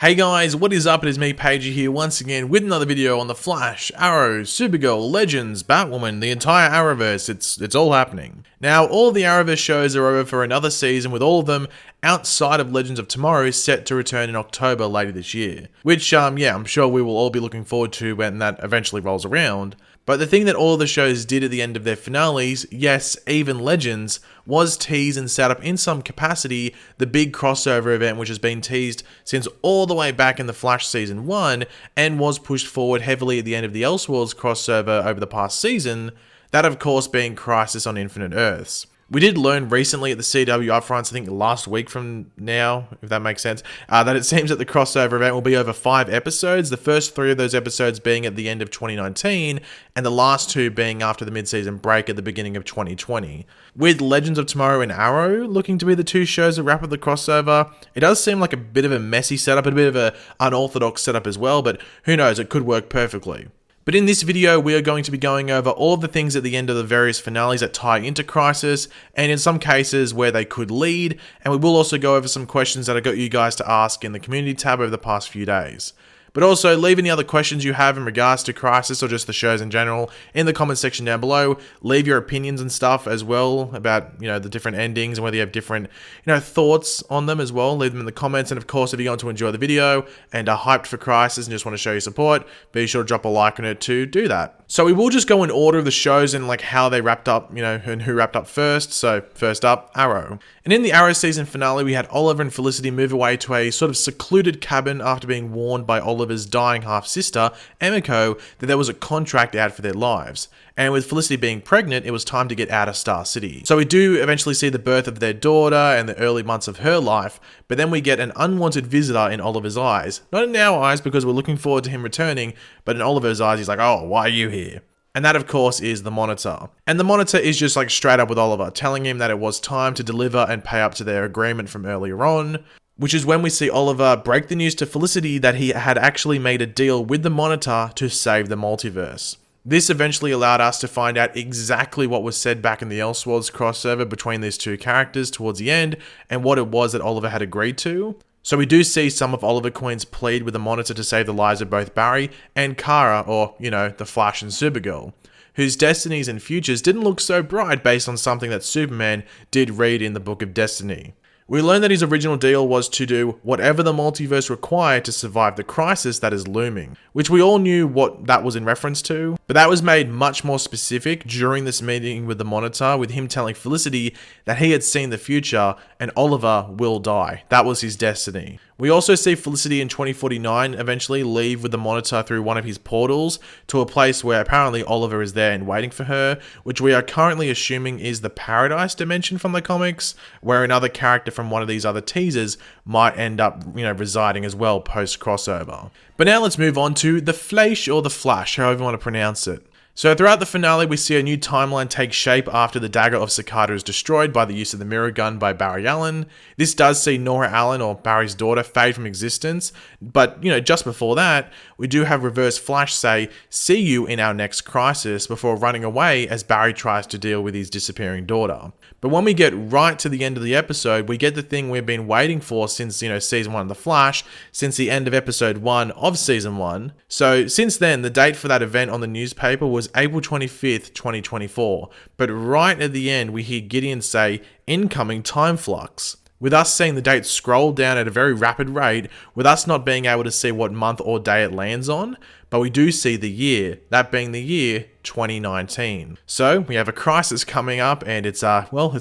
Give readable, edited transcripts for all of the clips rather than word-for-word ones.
Hey guys, what is up? It is me, Pagey here, once again with another video on The Flash, Arrow, Supergirl, Legends, Batwoman, the entire Arrowverse. It's all happening. Now, all of the Arrowverse shows are over for another season, with all of them outside of Legends of Tomorrow set to return in October later this year. Which, I'm sure we will all be looking forward to when that eventually rolls around. But the thing that all of the shows did at the end of their finales, yes, even Legends, was tease and set up in some capacity the big crossover event which has been teased since all the way back in The Flash Season 1 and was pushed forward heavily at the end of the Elseworlds crossover over the past season, that of course being Crisis on Infinite Earths. We did learn recently at the CW upfronts, I think last week from now, if that makes sense, that it seems that the crossover event will be over 5 episodes, the first 3 of those episodes being at the end of 2019, and the last 2 being after the mid-season break at the beginning of 2020. With Legends of Tomorrow and Arrow looking to be the 2 shows that wrap up the crossover, it does seem like a bit of a messy setup, a bit of an unorthodox setup as well, but who knows, it could work perfectly. But in this video, we are going to be going over all of the things at the end of the various finales that tie into Crisis, and in some cases where they could lead, and we will also go over some questions that I got you guys to ask in the community tab over the past few days. But also, leave any other questions you have in regards to Crisis or just the shows in general in the comment section down below. Leave your opinions and stuff as well about, the different endings and whether you have different, thoughts on them as well. Leave them in the comments. And of course, if you're going to enjoy the video and are hyped for Crisis and just want to show your support, be sure to drop a like on it to do that. So we will just go in order of the shows and how they wrapped up, and who wrapped up first. So first up, Arrow. And in the Arrow season finale, we had Oliver and Felicity move away to a sort of secluded cabin after being warned by Oliver's dying half-sister, Emiko, that there was a contract out for their lives. And with Felicity being pregnant, it was time to get out of Star City. So we do eventually see the birth of their daughter and the early months of her life, but then we get an unwanted visitor in Oliver's eyes. Not in our eyes because we're looking forward to him returning, but in Oliver's eyes, he's like, oh, why are you here? And that, of course, is the Monitor. And the Monitor is just straight up with Oliver, telling him that it was time to deliver and pay up to their agreement from earlier on, which is when we see Oliver break the news to Felicity that he had actually made a deal with the Monitor to save the multiverse. This eventually allowed us to find out exactly what was said back in the Elseworlds crossover between these 2 characters towards the end and what it was that Oliver had agreed to. So we do see some of Oliver Queen's plead with the Monitor to save the lives of both Barry and Kara, or, the Flash and Supergirl, whose destinies and futures didn't look so bright based on something that Superman did read in the Book of Destiny. We learned that his original deal was to do whatever the multiverse required to survive the crisis that is looming, which we all knew what that was in reference to, but that was made much more specific during this meeting with the Monitor, with him telling Felicity that he had seen the future and Oliver will die. That was his destiny. We also see Felicity in 2049 eventually leave with the Monitor through one of his portals to a place where apparently Oliver is there and waiting for her, which we are currently assuming is the Paradise dimension from the comics, where another character from one of these other teasers might end up, residing as well post-crossover. But now let's move on to The Flash, or The Flash, however you want to pronounce it. So throughout the finale, we see a new timeline take shape after the dagger of Cicada is destroyed by the use of the mirror gun by Barry Allen. This does see Nora Allen, or Barry's daughter, fade from existence, but, just before that, we do have Reverse Flash say, "See you in our next crisis," before running away as Barry tries to deal with his disappearing daughter. But when we get right to the end of the episode, we get the thing we've been waiting for since, season 1 of The Flash, since the end of episode 1 of season 1. So since then, the date for that event on the newspaper was April 25th, 2024. But right at the end, we hear Gideon say, "Incoming time flux." With us seeing the date scroll down at a very rapid rate, with us not being able to see what month or day it lands on, but we do see the year, that being the year 2019. So we have a crisis coming up, and it's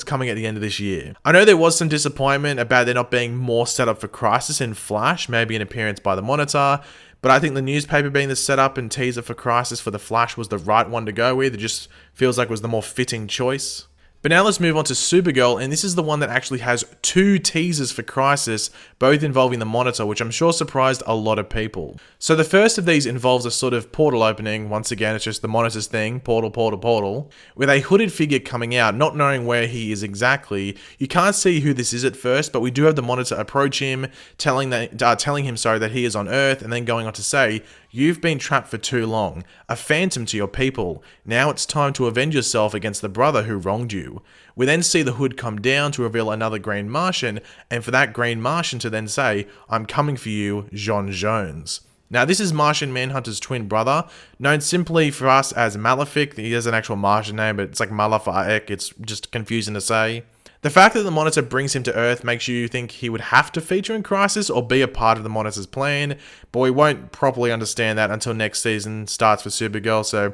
coming at the end of this year. I know there was some disappointment about there not being more set up for Crisis in Flash, maybe an appearance by the Monitor, but I think the newspaper being the setup and teaser for Crisis for the Flash was the right one to go with. It just feels like it was the more fitting choice. But now let's move on to Supergirl, and this is the one that actually has 2 teasers for Crisis, both involving the Monitor, which I'm sure surprised a lot of people. So the first of these involves a sort of portal opening. Once again, it's just the Monitor's thing, portal, portal, portal, with a hooded figure coming out, not knowing where he is exactly. You can't see who this is at first, but we do have the Monitor approach him, telling him that he is on Earth, and then going on to say, You've been trapped for too long, a phantom to your people. Now it's time to avenge yourself against the brother who wronged you. We then see the hood come down to reveal another Green Martian, and for that Green Martian to then say, I'm coming for you, J'onn J'onzz. Now, this is Martian Manhunter's twin brother, known simply for us as Malefic. He has an actual Martian name, but it's like Malefic. It's just confusing to say. The fact that the Monitor brings him to Earth makes you think he would have to feature in Crisis or be a part of the Monitor's plan, but we won't properly understand that until next season starts for Supergirl, so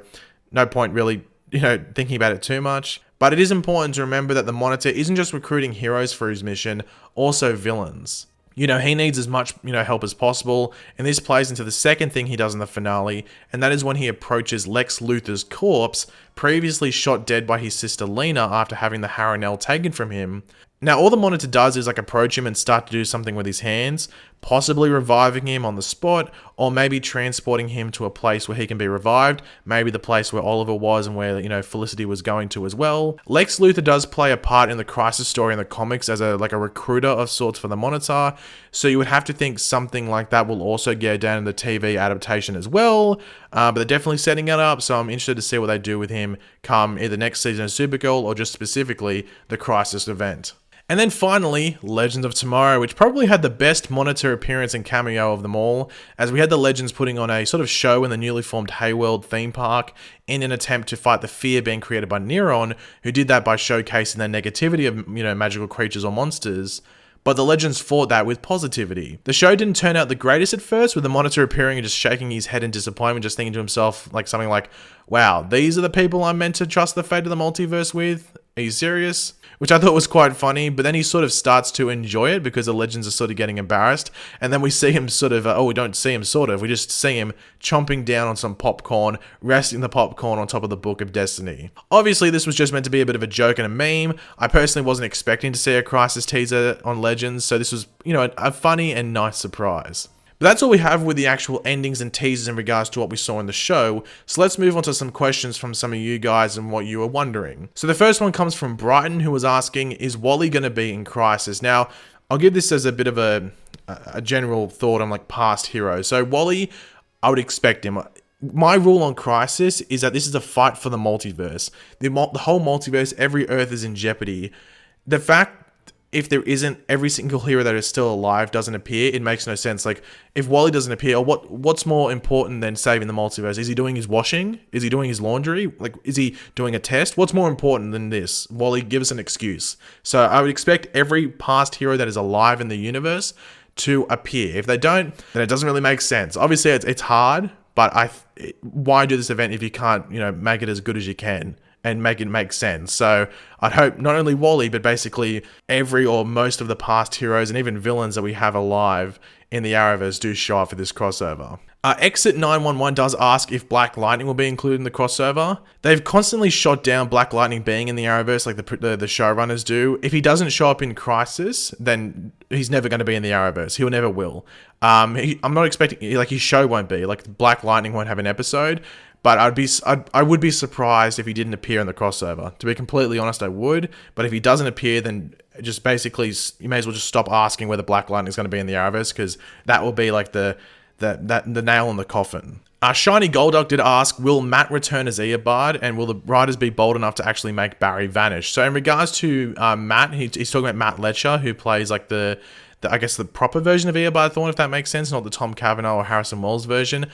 no point really, thinking about it too much. But it is important to remember that the Monitor isn't just recruiting heroes for his mission, also villains. He needs as much, help as possible, and this plays into the second thing he does in the finale, and that is when he approaches Lex Luthor's corpse, previously shot dead by his sister Lena after having the Harranelle taken from him. Now, all the Monitor does is approach him and start to do something with his hands, possibly reviving him on the spot, or maybe transporting him to a place where he can be revived, maybe the place where Oliver was and where, Felicity was going to as well. Lex Luthor does play a part in the Crisis story in the comics as a recruiter of sorts for the Monitor, so you would have to think something like that will also go down in the TV adaptation as well, but they're definitely setting it up, so I'm interested to see what they do with him come either next season of Supergirl or just specifically the Crisis event. And then finally, Legends of Tomorrow, which probably had the best Monitor appearance and cameo of them all, as we had the Legends putting on a sort of show in the newly formed Hayworld theme park in an attempt to fight the fear being created by Neron, who did that by showcasing the negativity of, magical creatures or monsters. But the Legends fought that with positivity. The show didn't turn out the greatest at first, with the Monitor appearing and just shaking his head in disappointment, just thinking to himself something like, wow, these are the people I'm meant to trust the fate of the multiverse with? Are you serious? Which I thought was quite funny, but then he sort of starts to enjoy it because the Legends are sort of getting embarrassed, and then we see him we don't see him we just see him chomping down on some popcorn, resting the popcorn on top of the Book of Destiny. Obviously, this was just meant to be a bit of a joke and a meme. I personally wasn't expecting to see a Crisis teaser on Legends, so this was, a funny and nice surprise. But that's all we have with the actual endings and teasers in regards to what we saw in the show, so let's move on to some questions from some of you guys and what you were wondering. So the first one comes from Brighton, who was asking, is Wally going to be in Crisis? Now, I'll give this as a bit of a general thought on past heroes. So Wally, I would expect him. My rule on Crisis is that this is a fight for the multiverse. The whole multiverse, every Earth is in jeopardy. The fact if there isn't every single hero that is still alive doesn't appear, it makes no sense. If Wally doesn't appear, what's more important than saving the multiverse? Is he doing his washing? Is he doing his laundry? Is he doing a test? What's more important than this? Wally, give us an excuse. So I would expect every past hero that is alive in the universe to appear. If they don't, then it doesn't really make sense. Obviously, it's hard, but why do this event if you can't, make it as good as you can and make it make sense? So I'd hope not only Wally, but basically every or most of the past heroes and even villains that we have alive in the Arrowverse do show up for this crossover. Exit 911 does ask if Black Lightning will be included in the crossover. They've constantly shot down Black Lightning being in the Arrowverse like the showrunners do. If he doesn't show up in Crisis, then he's never going to be in the Arrowverse. He'll never will. I'm not expecting, his show won't be. Black Lightning won't have an episode. But I would be surprised if he didn't appear in the crossover. To be completely honest, I would. But if he doesn't appear, then just basically you may as well just stop asking whether Black Lightning is going to be in the Arrowverse, because that will be the nail in the coffin. Shiny Golduck did ask, will Matt return as Eobard, and will the writers be bold enough to actually make Barry vanish? So in regards to Matt, he's talking about Matt Letcher, who plays the proper version of Eobard Thawne, if that makes sense, not the Tom Cavanaugh or Harrison Wells version.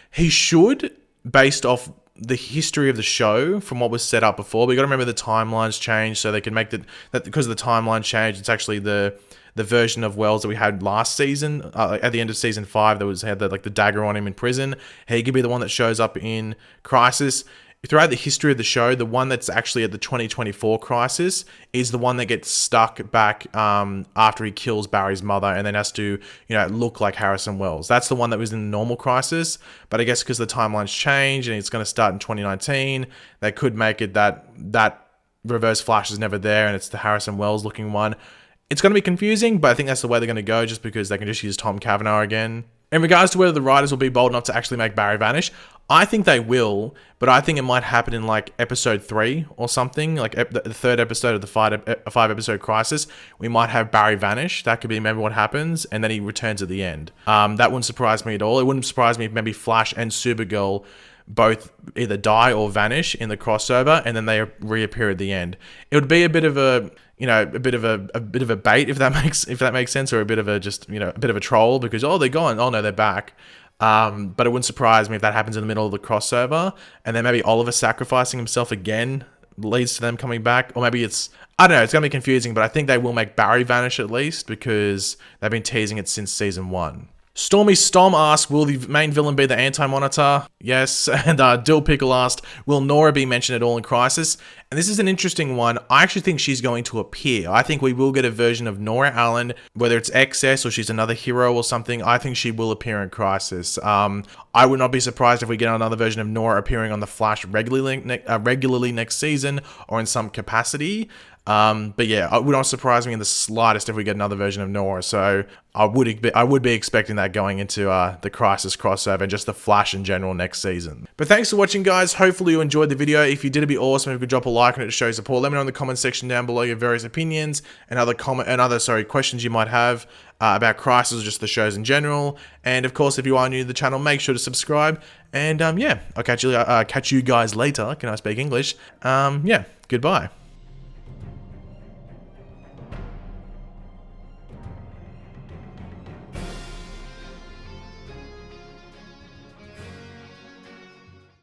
He should, based off the history of the show from what was set up before. But you got to remember the timelines changed, so they can make that because of the timeline change. It's actually the version of Wells that we had last season at the end of season 5 that had the dagger on him in prison. He could be the one that shows up in Crisis. Throughout the history of the show, the one that's actually at the 2024 Crisis is the one that gets stuck back after he kills Barry's mother and then has to, look like Harrison Wells. That's the one that was in the normal Crisis, but I guess because the timelines change and it's going to start in 2019, they could make it that Reverse Flash is never there and it's the Harrison Wells looking one. It's going to be confusing, but I think that's the way they're going to go, just because they can just use Tom Cavanaugh again. In regards to whether the writers will be bold enough to actually make Barry vanish, I think they will, but I think it might happen in like episode 3 or something, like the third episode of the five episode crisis. We might have Barry vanish. That could be maybe what happens, and then he returns at the end. That wouldn't surprise me at all. It wouldn't surprise me if maybe Flash and Supergirl both either die or vanish in the crossover, and then they reappear at the end. It would be a bit of a, a bit of a bait, if that makes sense, or a bit of a a bit of a troll, because they're gone, no, they're back. But it wouldn't surprise me if that happens in the middle of the crossover, and then maybe Oliver sacrificing himself again leads to them coming back, or maybe I don't know, it's gonna be confusing, but I think they will make Barry vanish at least, because they've been teasing it since season 1. Stormy Stom asked, will the main villain be the Anti-Monitor? Yes. And Dill Pickle asked, will Nora be mentioned at all in Crisis? And this is an interesting one. I actually think she's going to appear. I think we will get a version of Nora Allen, whether it's XS or she's another hero or something. I think she will appear in Crisis. I would not be surprised if we get another version of Nora appearing on The Flash regularly next season, or in some capacity. But yeah, it would not surprise me in the slightest if we get another version of Nora. So I would be expecting that going into the Crisis crossover and just the Flash in general next season. But thanks for watching, guys. Hopefully you enjoyed the video. If you did, it'd be awesome if you could drop a like on it to show support. Let me know in the comment section down below your various opinions and other questions you might have about Crisis or just the shows in general. And of course, if you are new to the channel, make sure to subscribe. And yeah, I'll catch you guys later. Can I speak English? Yeah, goodbye.